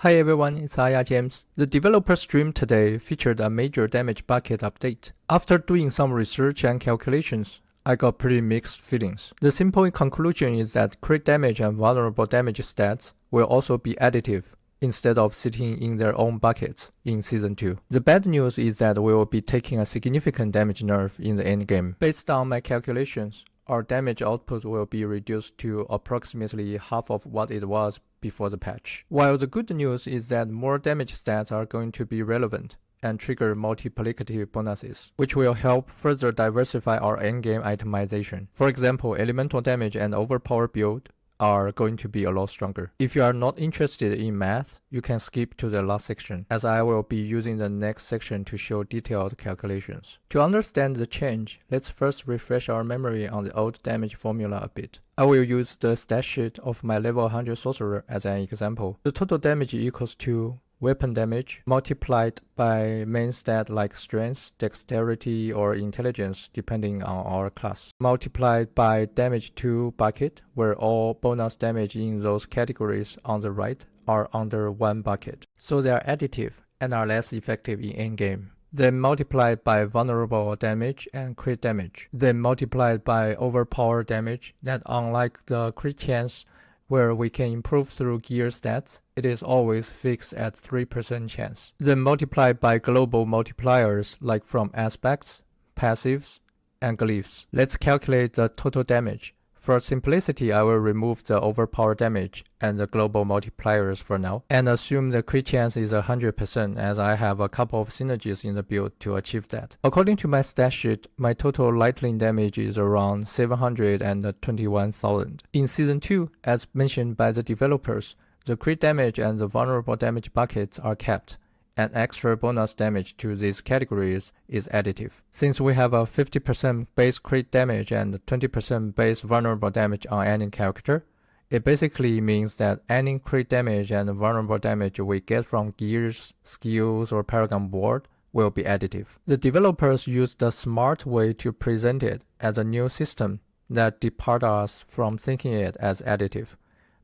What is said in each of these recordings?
Hi everyone, it's Aya James. The developer stream today featured a major damage bucket update. After doing some research and calculations, I got pretty mixed feelings. The simple conclusion is that crit damage and vulnerable damage stats will also be additive instead of sitting in their own buckets in Season 2. The bad news is that we will be taking a significant damage nerf in the endgame. Based on my calculations, our damage output will be reduced to approximately half of what it was before the patch. While the good news is that more damage stats are going to be relevant and trigger multiplicative bonuses, which will help further diversify our endgame itemization. For example, elemental damage and overpower build are going to be a lot stronger. If you are not interested in math, you can skip to the last section, as I will be using the next section to show detailed calculations. To understand the change, let's first refresh our memory on the old damage formula a bit. I will use the stat sheet of my level 100 sorcerer as an example. The total damage equals to weapon damage multiplied by main stat like strength, dexterity, or intelligence depending on our class, multiplied by damage 2 bucket, where all bonus damage in those categories on the right are under one bucket. So they are additive and are less effective in endgame. Then multiplied by vulnerable damage and crit damage. Then multiplied by overpower damage that, unlike the crit chance where we can improve through gear stats, it is always fixed at 3% chance. Then multiplied by global multipliers like from aspects, passives, and glyphs. Let's calculate the total damage. For simplicity, I will remove the overpower damage and the global multipliers for now, and assume the crit chance is 100% as I have a couple of synergies in the build to achieve that. According to my stat sheet, my total lightning damage is around 721,000. In Season 2, as mentioned by the developers, the crit damage and the vulnerable damage buckets are kept, and extra bonus damage to these categories is additive. Since we have a 50% base crit damage and 20% base vulnerable damage on any character, it basically means that any crit damage and vulnerable damage we get from gears, skills, or paragon board will be additive. The developers used a smart way to present it as a new system that depart us from thinking it as additive.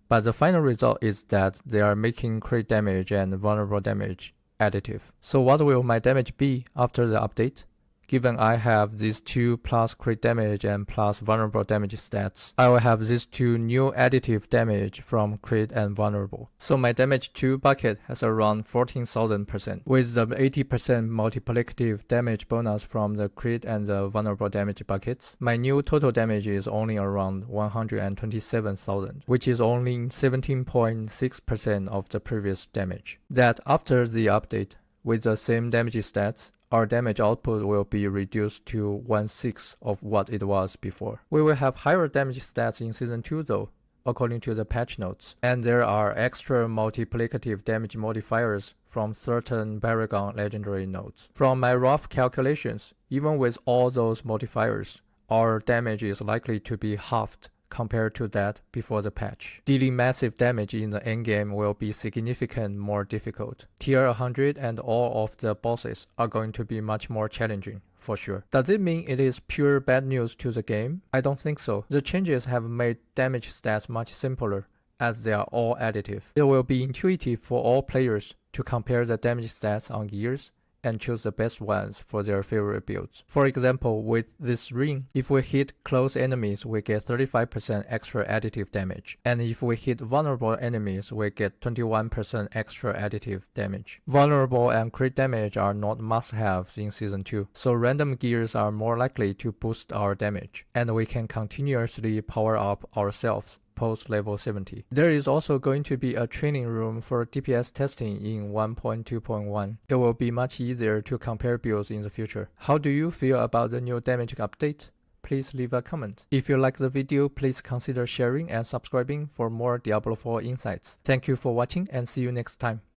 But the final result is that they are making crit damage and vulnerable damage additive. So what will my damage be after the update? Given I have these two plus crit damage and plus vulnerable damage stats, I will have these two new additive damage from crit and vulnerable. So my damage 2 bucket has around 14,000%, with the 80% multiplicative damage bonus from the crit and the vulnerable damage buckets. My new total damage is only around 127,000, which is only 17.6% of the previous damage. That after the update, with the same damage stats, our damage output will be reduced to 1/6 of what it was before. We will have higher damage stats in Season 2 though, according to the patch notes, and there are extra multiplicative damage modifiers from certain Paragon legendary nodes. From my rough calculations, even with all those modifiers, our damage is likely to be halved compared to that before the patch. Dealing massive damage in the endgame will be significantly more difficult. Tier 100 and all of the bosses are going to be much more challenging, for sure. Does it mean it is pure bad news to the game? I don't think so. The changes have made damage stats much simpler, as they are all additive. It will be intuitive for all players to compare the damage stats on gears and choose the best ones for their favorite builds. For example, with this ring, if we hit close enemies, we get 35% extra additive damage. And if we hit vulnerable enemies, we get 21% extra additive damage. Vulnerable and crit damage are not must-haves in Season 2, so random gears are more likely to boost our damage, and we can continuously power up ourselves post level 70. There is also going to be a training room for DPS testing in 1.2.1. It will be much easier to compare builds in the future. How do you feel about the new damage update? Please leave a comment. If you like the video, please consider sharing and subscribing for more Diablo 4 insights. Thank you for watching and see you next time.